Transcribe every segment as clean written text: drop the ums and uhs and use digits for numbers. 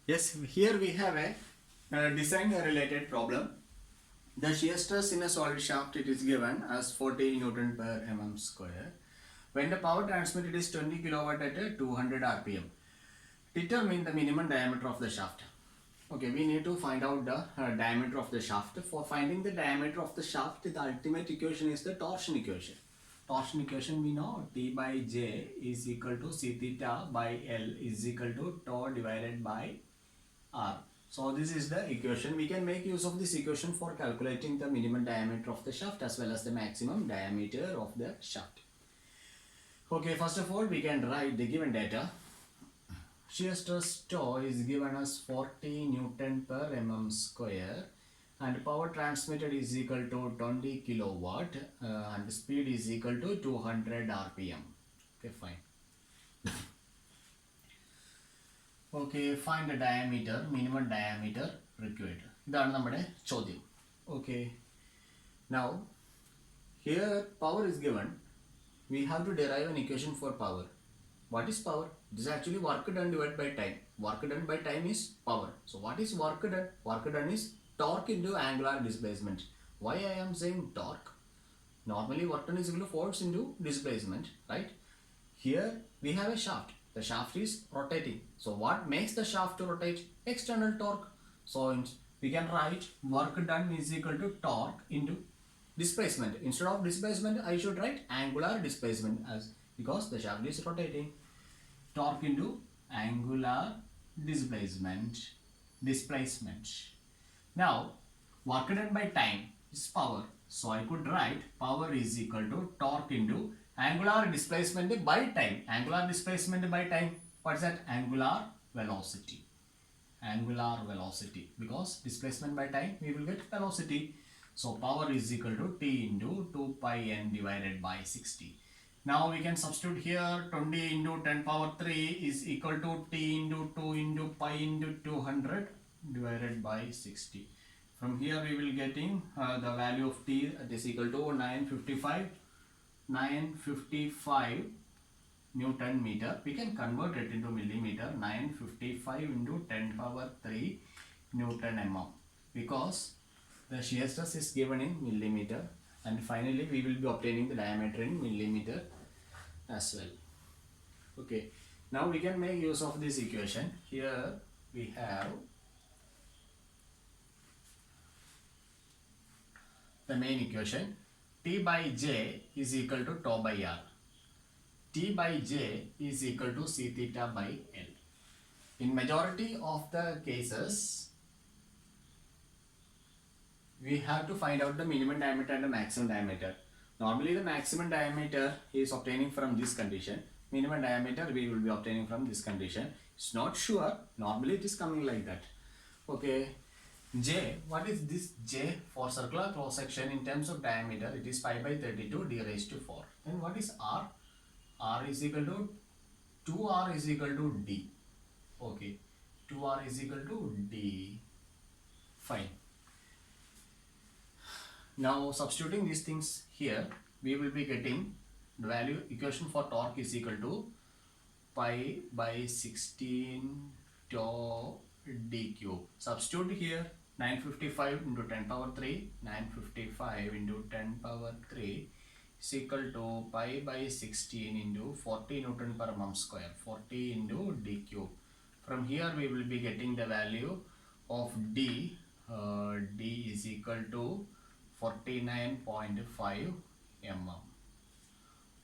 Yes, here we have a design related problem. The shear stress in a solid shaft it is given as 40 Newton per mm square. When the power transmitted is 20 kilowatt at 200 rpm. Determine the minimum diameter of the shaft. Okay, we need to find out the diameter of the shaft. For finding the diameter of the shaft, the ultimate equation is the torsion equation. Torsion equation we know T by J is equal to C theta by L is equal to tau divided by R. So this is the equation. We can make use of this equation for calculating the minimum diameter of the shaft as well as the maximum diameter of the shaft. Okay, first of all we can write the given data. Shear stress tau is given as 40 Newton per mm square and power transmitted is equal to 20 kilowatt and speed is equal to 200 rpm. Okay, fine. Okay, find the diameter, minimum diameter required. ഇതാണ് നമ്മുടെ ചോദ്യം. Okay, now here power is given. We have to derive an equation for power. What is power? It is actually work done divided by time. Work done by time is power. So what is work done? Work done is torque into angular displacement. Why I am saying torque? Normally work done is equal to force into displacement, right? Here we have a shaft. The shaft is rotating. So what makes the shaft to rotate? External torque. So we can write work done is equal to torque into displacement. Instead of displacement, I should write angular displacement as because the shaft is rotating. Torque into angular displacement. Now, work done by time is power. So I could write power is equal to torque into angular displacement by time. Angular displacement by time. What's that? Angular velocity. Angular velocity. Because displacement by time, we will get velocity. So power is equal to T into 2 pi n divided by 60. Now we can substitute here 20 into 10 power 3 is equal to T into 2 into pi into 200 divided by 60. From here we will getting the value of T that is equal to 955 Newton meter. We can convert it into millimeter. 955 into 10 power 3 Newton mm because the shear stress is given in millimeter and finally we will be obtaining the diameter in millimeter as well. Okay, now we can make use of this equation. Here we have the main equation. T by J is equal to tau by R. T by J is equal to C theta by L. In majority of the cases, we have to find out the minimum diameter and the maximum diameter. Normally the maximum diameter is obtaining from this condition. Minimum diameter we will be obtaining from this condition. It's not sure. Normally it is coming like that. Okay. J, what is this J? For circular cross section in terms of diameter, it is pi by 32 d raised to 4. Then what is R? R is equal to 2R is equal to D. Okay. 2R is equal to D. Fine. Now substituting these things here, we will be getting the value equation for torque is equal to pi by 16 tau d cube. Substitute here 955 into 10 power 3. 955 into 10 power 3 is equal to pi by 16 into 40 Newton per mm square. 40 into d cube. From here we will be getting the value of d. D is equal to 49.5 mm.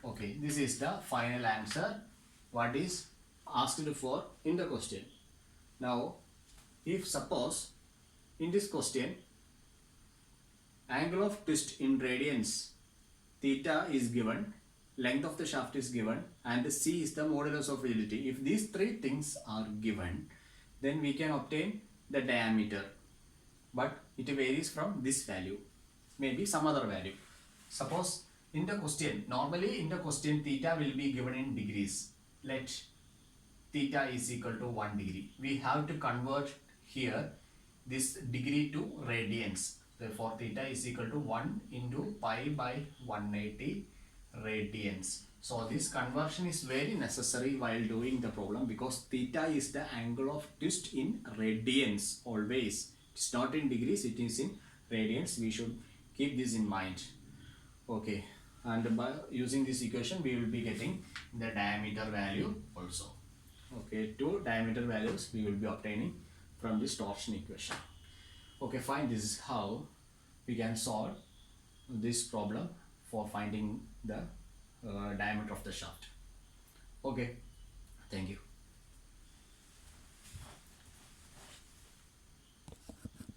Okay, this is the final answer what is asked for in the question. Now, if suppose in this question angle of twist in radians theta is given, length of the shaft is given and C is the modulus of rigidity. If these three things are given, then we can obtain the diameter, but it varies from this value, maybe some other value. Suppose in the question, normally in the question theta will be given in degrees. Let theta is equal to 1 degree. We have to convert here this degree to radians. Therefore theta is equal to 1 into pi by 180 radians. So this conversion is very necessary while doing the problem, because theta is the angle of twist in radians always. It's not in degrees, it is in radians. We should keep this in mind. Okay, and by using this equation we will be getting the diameter value also. Okay, two diameter values we will be obtaining from this torsion equation. Okay, fine. This is how we can solve this problem for finding the diameter of the shaft. Okay, thank you.